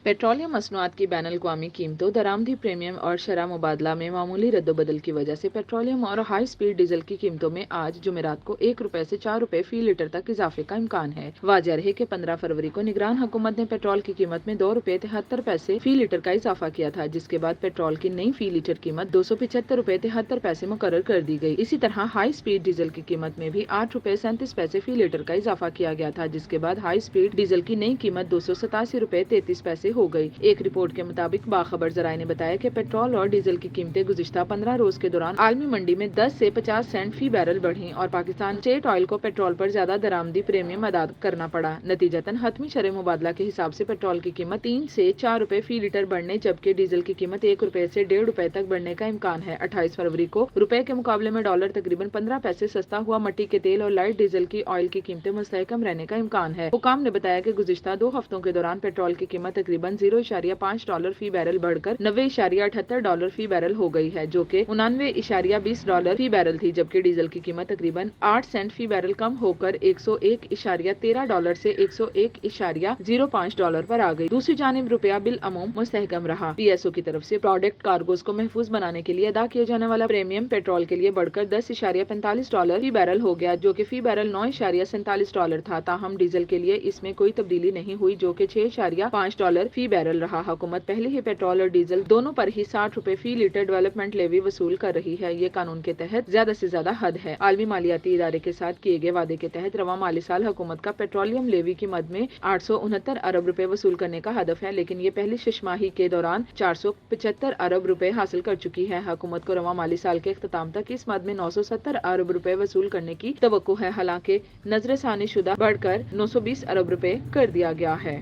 Petroleum मसनूआत की ban अवी कीमतों, दरामदी प्रीमियम और शरह मुबादला में मामूली रद्दोबदल की वजह से पेट्रोलियम और हाई स्पीड डीजल की कीमतों में आज जुमेरात को ₹1 से ₹4 फी लीटर तक इजाफे का इम्कान है। वाज़ेह रहे कि 15 फरवरी को निगरान हुकूमत ने पेट्रोल की कीमत में ₹2.73 फी लीटर का इजाफा किया था, जिसके बाद पेट्रोल की नई फी लीटर कीमत ₹275.73 मुकर्रर कर दी गई। इसी तरह हाई स्पीड डीजल की कीमत में भी ₹8.37 फी लीटर का इजाफा किया गया था, जिसके बाद हाई स्पीड डीजल की नई कीमत ₹287.33 हो गई। एक रिपोर्ट के मुताबिक बाखबर जराये ने बताया कि पेट्रोल और डीजल की कीमतें गुज़िश्ता 15 रोज के दौरान आलमी मंडी में 10 से 50 सेंट फी बैरल बढ़ी और पाकिस्तान स्टेट ऑयल को पेट्रोल पर ज्यादा दरामदी प्रीमियम अदा करना पड़ा। नतीजतन हतमी शरह मुबादला के हिसाब से पेट्रोल की कीमत 3 से ₹4 फी लीटर बढ़ने, जबकि डीजल की कीमत ₹1 से ₹1.5 तक बढ़ने का इम्कान है। 28 फरवरी को रुपए के मुकाबले में डॉलर तकरीबन 15 पैसे सस्ता हुआ। मट्टी के तेल और लाइट डीजल की ऑयल की कीमतें मुस्तहकम रहने का इम्कान है। हुकाम ने बताया कि गुज़िश्ता 2 हफ्तों के दौरान पेट्रोल की कीमत तकरीबन $0.5 फी बैरल बढ़कर $90.78 फी बैरल हो गई है, जो कि $99.20 फी बैरल थी, जबकि डीजल की कीमत तकरीबन 8 सेंट फी बैरल कम होकर $101.13 से $101.05 पर आ गई। दूसरी जानिब रुपया बिल अमूम मुस्तहकम रहा। PSO की तरफ से प्रोडक्ट कार्गोज को महफूज बनाने के लिए अदा किए जाने वाला प्रीमियम पेट्रोल के लिए बढ़कर $10.45 फी बैरल हो गया, जो कि फी बैरल $9.47 था। ताहम डीजल के लिए इसमें कोई तब्दीली नहीं हुई, जो कि $6.5 फी बैरल रहा। हुकूमत पहले ही पेट्रोल और डीजल दोनों पर ही ₹60 फी लीटर डेवलपमेंट लेवी वसूल कर रही है। ये कानून के तहत ज्यादा से ज्यादा हद है। आलमी मालियाती इदारे के साथ किए गए वादे के तहत रवा माली साल हुकूमत का पेट्रोलियम लेवी की मद में ₹869 अरब वसूल करने का हदफ है, लेकिन ये पहली छमाही के दौरान ₹475 अरब हासिल कर चुकी है। हुकूमत को रवा माली साल के इख्तिताम तक इस मद में ₹970 अरब वसूल करने की तवक्को है। हालांकि नजरसानी शुदा बढ़कर ₹920 अरब कर दिया गया है।